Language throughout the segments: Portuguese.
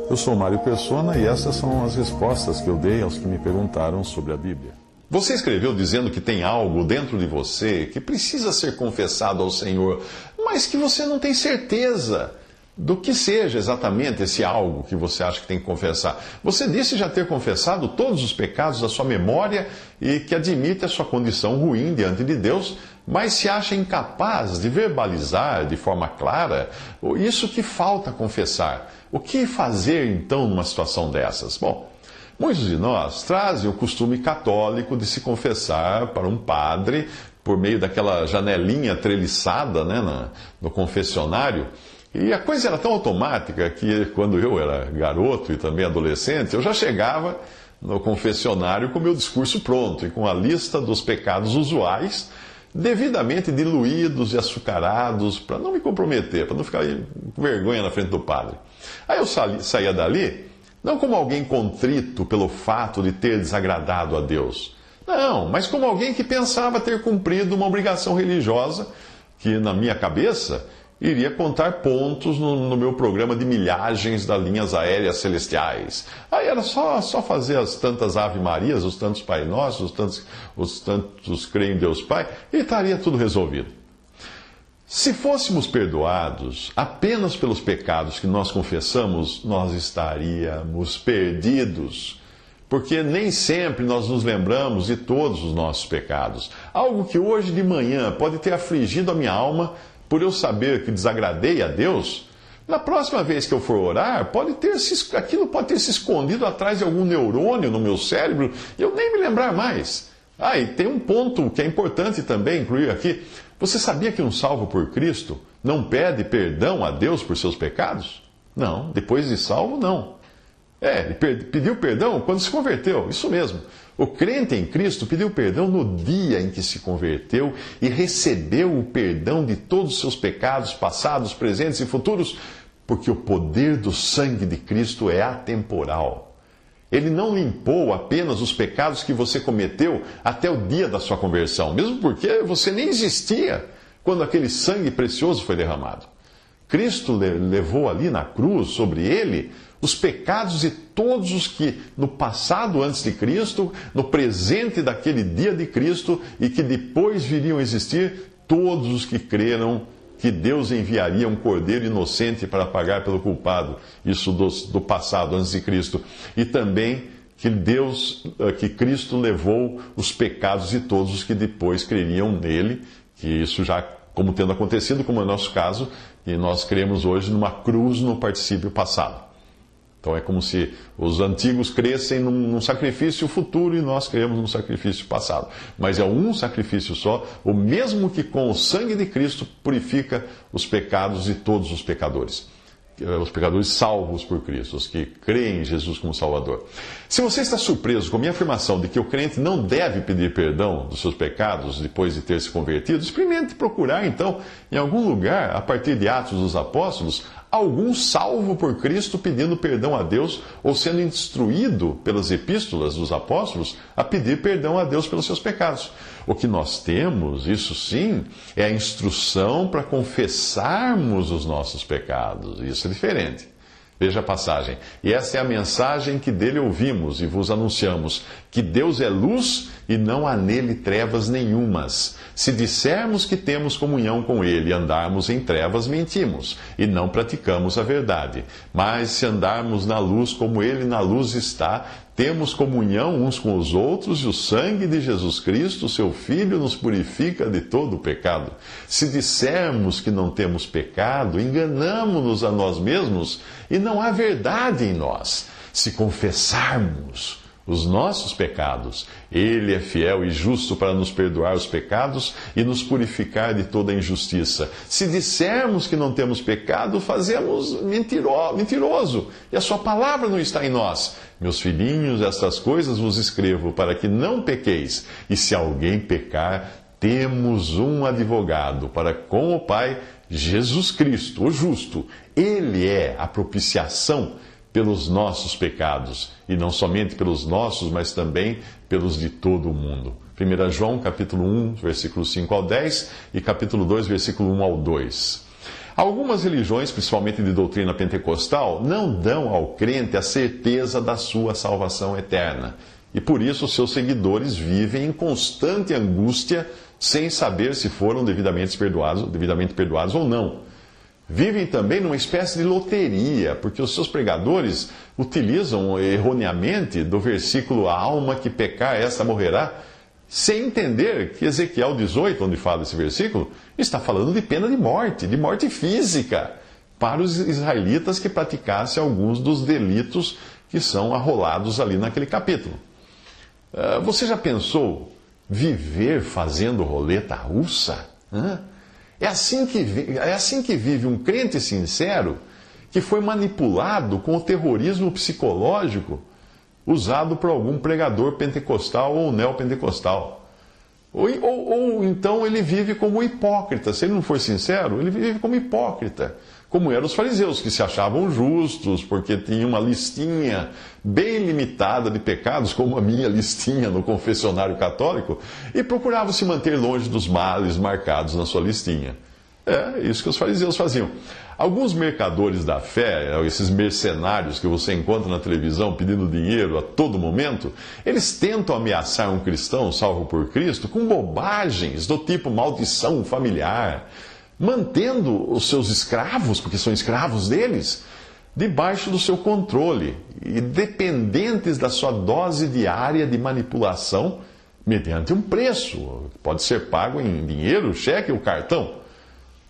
Eu sou Mário Persona e essas são as respostas que eu dei aos que me perguntaram sobre a Bíblia. Você escreveu dizendo que tem algo dentro de você que precisa ser confessado ao Senhor, mas que você não tem certeza do que seja exatamente esse algo que você acha que tem que confessar. Você disse já ter confessado todos os pecados da sua memória e que admite a sua condição ruim diante de Deus, mas se acha incapaz de verbalizar de forma clara isso que falta confessar. O que fazer então numa situação dessas? Bom, muitos de nós trazem o costume católico de se confessar para um padre por meio daquela janelinha treliçada, né, no confessionário. E a coisa era tão automática que quando eu era garoto e também adolescente, eu já chegava no confessionário com o meu discurso pronto e com a lista dos pecados usuais, devidamente diluídos e açucarados, para não me comprometer, para não ficar com vergonha na frente do padre. Aí eu saía dali, não como alguém contrito pelo fato de ter desagradado a Deus. Não, mas como alguém que pensava ter cumprido uma obrigação religiosa que, na minha cabeça, iria contar pontos no meu programa de milhagens das linhas aéreas celestiais. Aí era só fazer as tantas Ave Marias, os tantos Pai Nossos, os tantos Creio em Deus Pai, e estaria tudo resolvido. Se fôssemos perdoados apenas pelos pecados que nós confessamos, nós estaríamos perdidos. Porque nem sempre nós nos lembramos de todos os nossos pecados. Algo que hoje de manhã pode ter afligido a minha alma por eu saber que desagradei a Deus, na próxima vez que eu for orar, aquilo pode ter se escondido atrás de algum neurônio no meu cérebro e eu nem me lembrar mais. E tem um ponto que é importante também incluir aqui. Você sabia que um salvo por Cristo não pede perdão a Deus por seus pecados? Não, depois de salvo, não. Ele pediu perdão quando se converteu, isso mesmo. O crente em Cristo pediu perdão no dia em que se converteu e recebeu o perdão de todos os seus pecados, passados, presentes e futuros, porque o poder do sangue de Cristo é atemporal. Ele não limpou apenas os pecados que você cometeu até o dia da sua conversão, mesmo porque você nem existia quando aquele sangue precioso foi derramado. Cristo levou ali na cruz, sobre ele, os pecados de todos os que no passado antes de Cristo, no presente daquele dia de Cristo e que depois viriam a existir, todos os que creram que Deus enviaria um cordeiro inocente para pagar pelo culpado, isso do passado antes de Cristo, e também que Cristo levou os pecados de todos os que depois creriam nele, que isso já como tendo acontecido, como é o nosso caso, e nós cremos hoje numa cruz no particípio passado. Então é como se os antigos crescem num sacrifício futuro e nós cremos num sacrifício passado. Mas é um sacrifício só, o mesmo que com o sangue de Cristo purifica os pecados de todos os pecadores. Os pecadores salvos por Cristo, os que creem em Jesus como Salvador. Se você está surpreso com a minha afirmação de que o crente não deve pedir perdão dos seus pecados depois de ter se convertido, experimente procurar então, em algum lugar, a partir de Atos dos Apóstolos, algum salvo por Cristo pedindo perdão a Deus ou sendo instruído pelas epístolas dos apóstolos a pedir perdão a Deus pelos seus pecados. O que nós temos, isso sim, é a instrução para confessarmos os nossos pecados. Isso é diferente. Veja a passagem. E essa é a mensagem que dele ouvimos e vos anunciamos, que Deus é luz e não há nele trevas nenhumas. Se dissermos que temos comunhão com ele e andarmos em trevas, mentimos e não praticamos a verdade. Mas se andarmos na luz como ele na luz está, temos comunhão uns com os outros e o sangue de Jesus Cristo, seu Filho, nos purifica de todo o pecado. Se dissermos que não temos pecado, enganamo-nos a nós mesmos e não há verdade em nós. Se confessarmos os nossos pecados, ele é fiel e justo para nos perdoar os pecados e nos purificar de toda injustiça. Se dissermos que não temos pecado, fazemos mentiroso, e a sua palavra não está em nós. Meus filhinhos, estas coisas vos escrevo para que não pequeis. E se alguém pecar, temos um advogado para com o Pai, Jesus Cristo, o justo. Ele é a propiciação pelos nossos pecados, e não somente pelos nossos, mas também pelos de todo o mundo. 1 João, capítulo 1, versículo 5 ao 10, e capítulo 2, versículo 1 ao 2. Algumas religiões, principalmente de doutrina pentecostal, não dão ao crente a certeza da sua salvação eterna. E por isso os seus seguidores vivem em constante angústia, sem saber se foram devidamente perdoados ou não. Vivem também numa espécie de loteria, porque os seus pregadores utilizam erroneamente do versículo "a alma que pecar, essa morrerá", sem entender que Ezequiel 18, onde fala esse versículo, está falando de pena de morte física, para os israelitas que praticassem alguns dos delitos que são arrolados ali naquele capítulo. Você já pensou viver fazendo roleta russa? É assim que vive um crente sincero que foi manipulado com o terrorismo psicológico usado por algum pregador pentecostal ou neopentecostal. Ou então ele vive como hipócrita. Se ele não for sincero, ele vive como hipócrita. Como eram os fariseus, que se achavam justos porque tinham uma listinha bem limitada de pecados, como a minha listinha no confessionário católico, e procuravam se manter longe dos males marcados na sua listinha. É isso que os fariseus faziam. Alguns mercadores da fé, esses mercenários que você encontra na televisão pedindo dinheiro a todo momento, eles tentam ameaçar um cristão salvo por Cristo com bobagens do tipo maldição familiar, mantendo os seus escravos, porque são escravos deles, debaixo do seu controle e dependentes da sua dose diária de manipulação mediante um preço. Pode ser pago em dinheiro, cheque ou cartão.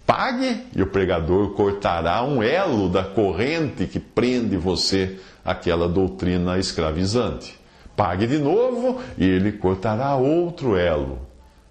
Pague e o pregador cortará um elo da corrente que prende você àquela doutrina escravizante. Pague de novo e ele cortará outro elo.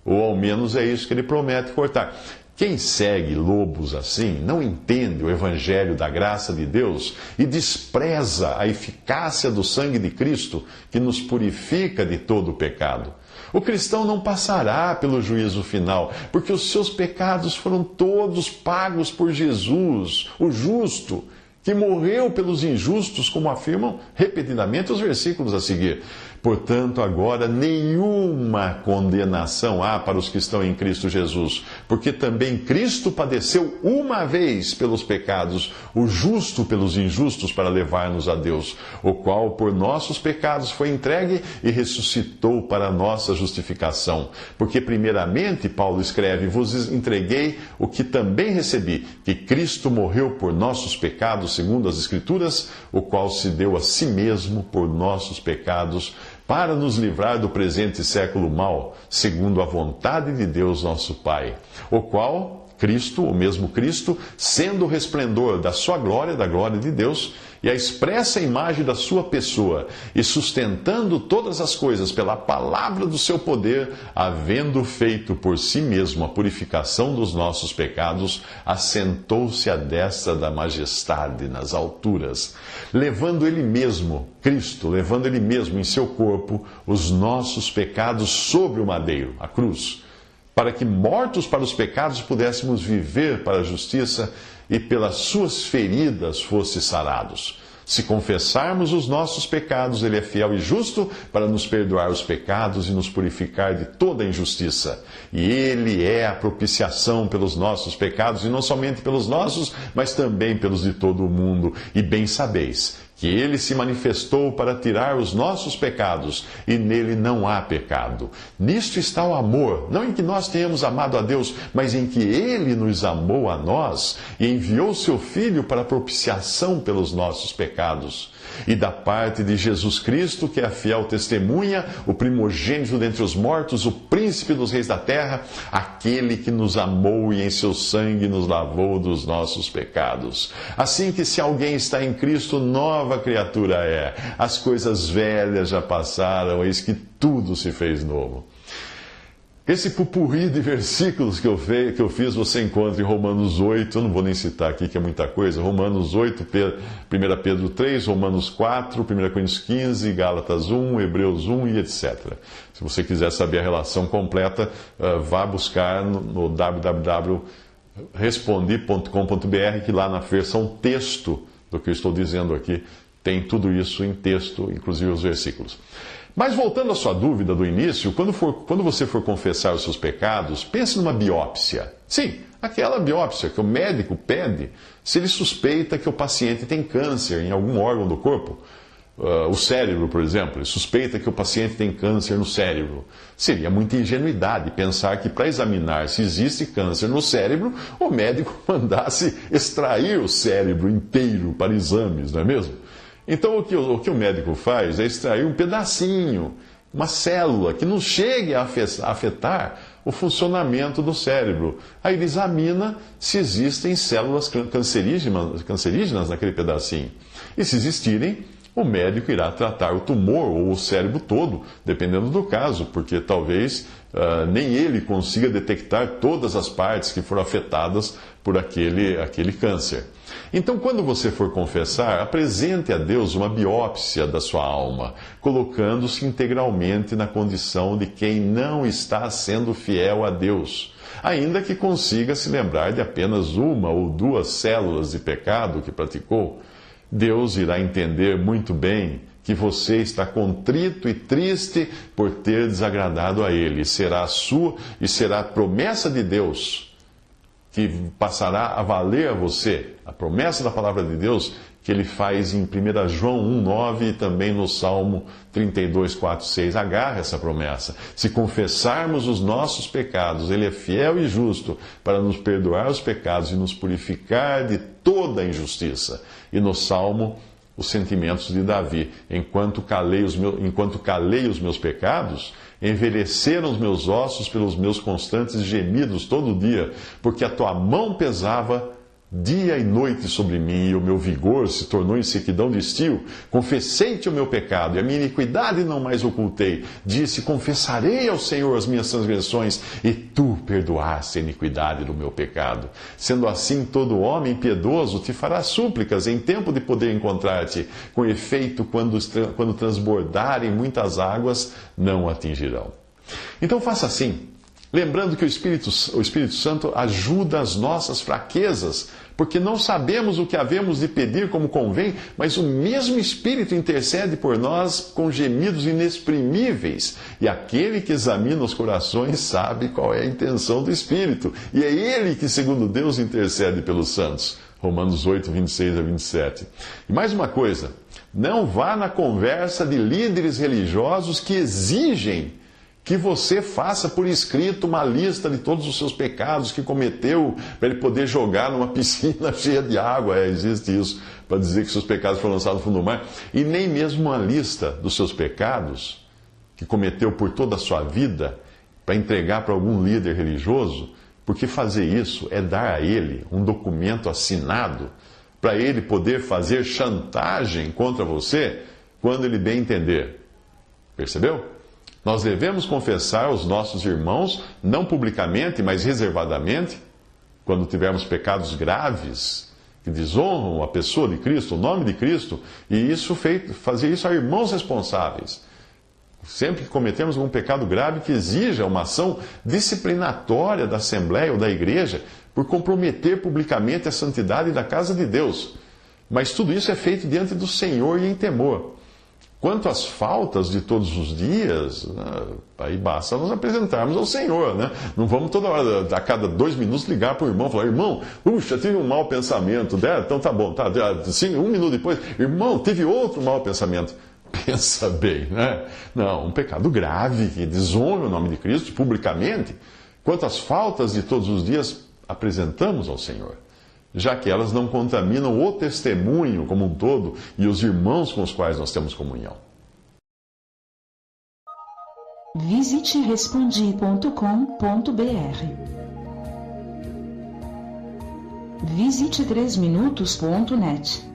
Ou ao menos é isso que ele promete cortar. Quem segue lobos assim não entende o evangelho da graça de Deus e despreza a eficácia do sangue de Cristo que nos purifica de todo o pecado. O cristão não passará pelo juízo final, porque os seus pecados foram todos pagos por Jesus, o justo, que morreu pelos injustos, como afirmam repetidamente os versículos a seguir. Portanto, agora nenhuma condenação há para os que estão em Cristo Jesus, porque também Cristo padeceu uma vez pelos pecados, o justo pelos injustos, para levar-nos a Deus, o qual por nossos pecados foi entregue e ressuscitou para a nossa justificação. Porque primeiramente, Paulo escreve, vos entreguei o que também recebi, que Cristo morreu por nossos pecados, segundo as Escrituras, o qual se deu a si mesmo por nossos pecados, para nos livrar do presente século mau, segundo a vontade de Deus nosso Pai, o qual, Cristo, o mesmo Cristo, sendo o resplendor da sua glória, da glória de Deus, e a expressa imagem da sua pessoa, e sustentando todas as coisas pela palavra do seu poder, havendo feito por si mesmo a purificação dos nossos pecados, assentou-se à destra da majestade nas alturas, levando ele mesmo, Cristo, levando ele mesmo em seu corpo os nossos pecados sobre o madeiro, a cruz, para que, mortos para os pecados, pudéssemos viver para a justiça, e pelas suas feridas fosse sarados. Se confessarmos os nossos pecados, ele é fiel e justo para nos perdoar os pecados e nos purificar de toda injustiça. E ele é a propiciação pelos nossos pecados, e não somente pelos nossos, mas também pelos de todo o mundo. E bem sabeis que ele se manifestou para tirar os nossos pecados, e nele não há pecado. Nisto está o amor, não em que nós tenhamos amado a Deus, mas em que ele nos amou a nós, e enviou seu Filho para propiciação pelos nossos pecados. E da parte de Jesus Cristo, que é a fiel testemunha, o primogênito dentre os mortos, o príncipe dos reis da terra, aquele que nos amou e em seu sangue nos lavou dos nossos pecados. Assim que se alguém está em Cristo, nova criatura é. As coisas velhas já passaram, eis que tudo se fez novo. Esse pupurri de versículos que eu fiz, você encontra em Romanos 8, eu não vou nem citar aqui que é muita coisa, Romanos 8, 1 Pedro 3, Romanos 4, 1 Coríntios 15, Gálatas 1, Hebreus 1 e etc. Se você quiser saber a relação completa, vá buscar no www.respondi.com.br, que lá na versão texto do que eu estou dizendo aqui, tem tudo isso em texto, inclusive os versículos. Mas voltando à sua dúvida do início, quando você for confessar os seus pecados, pense numa biópsia. Sim, aquela biópsia que o médico pede se ele suspeita que o paciente tem câncer em algum órgão do corpo. O cérebro, por exemplo, ele suspeita que o paciente tem câncer no cérebro. Seria muita ingenuidade pensar que para examinar se existe câncer no cérebro, o médico mandasse extrair o cérebro inteiro para exames, não é mesmo? Então o que o médico faz é extrair um pedacinho, uma célula que não chegue a afetar o funcionamento do cérebro. Aí ele examina se existem células cancerígenas naquele pedacinho. E se existirem, o médico irá tratar o tumor ou o cérebro todo, dependendo do caso, porque talvez nem ele consiga detectar todas as partes que foram afetadas por aquele câncer. Então, quando você for confessar, apresente a Deus uma biópsia da sua alma, colocando-se integralmente na condição de quem não está sendo fiel a Deus, ainda que consiga se lembrar de apenas uma ou duas células de pecado que praticou. Deus irá entender muito bem que você está contrito e triste por ter desagradado a Ele. Será a promessa de Deus que passará a valer a você. A promessa da palavra de Deus que Ele faz em 1 João 1,9 e também no Salmo 32, 4, 6. Agarra essa promessa. Se confessarmos os nossos pecados, Ele é fiel e justo para nos perdoar os pecados e nos purificar de toda a injustiça. E no Salmo, os sentimentos de Davi. Enquanto calei os meus pecados, envelheceram os meus ossos pelos meus constantes gemidos todo dia, porque a tua mão pesava dia e noite sobre mim, e o meu vigor se tornou em sequidão de estio. Confessei-te o meu pecado, e a minha iniquidade não mais ocultei. Disse, confessarei ao Senhor as minhas transgressões, e tu perdoaste a iniquidade do meu pecado. Sendo assim, todo homem piedoso te fará súplicas em tempo de poder encontrar-te. Com efeito, quando transbordarem muitas águas, não atingirão. Então faça assim, lembrando que o Espírito Santo ajuda as nossas fraquezas, porque não sabemos o que havemos de pedir como convém, mas o mesmo Espírito intercede por nós com gemidos inexprimíveis. E aquele que examina os corações sabe qual é a intenção do Espírito. E é Ele que, segundo Deus, intercede pelos santos. Romanos 8, 26 a 27. E mais uma coisa, não vá na conversa de líderes religiosos que exigem que você faça por escrito uma lista de todos os seus pecados que cometeu, para ele poder jogar numa piscina cheia de água. Existe isso, para dizer que seus pecados foram lançados no fundo do mar. E nem mesmo uma lista dos seus pecados, que cometeu por toda a sua vida, para entregar para algum líder religioso, porque fazer isso é dar a ele um documento assinado, para ele poder fazer chantagem contra você, quando ele bem entender. Percebeu? Nós devemos confessar aos nossos irmãos, não publicamente, mas reservadamente, quando tivermos pecados graves, que desonram a pessoa de Cristo, o nome de Cristo, e fazer isso a irmãos responsáveis. Sempre que cometemos algum pecado grave que exija uma ação disciplinatória da Assembleia ou da Igreja, por comprometer publicamente a santidade da casa de Deus. Mas tudo isso é feito diante do Senhor e em temor. Quanto às faltas de todos os dias, aí basta nós apresentarmos ao Senhor, né? Não vamos toda hora, a cada 2 minutos, ligar para o irmão e falar, irmão, puxa, tive um mau pensamento. Então tá bom, sim, 1 minuto depois, irmão, tive outro mau pensamento. Pensa bem, né? Não, um pecado grave que desonra o nome de Cristo publicamente. Quanto às faltas de todos os dias, apresentamos ao Senhor, já que elas não contaminam o testemunho como um todo e os irmãos com os quais nós temos comunhão. Visite respondi.com.br. Visite 3minutos.net.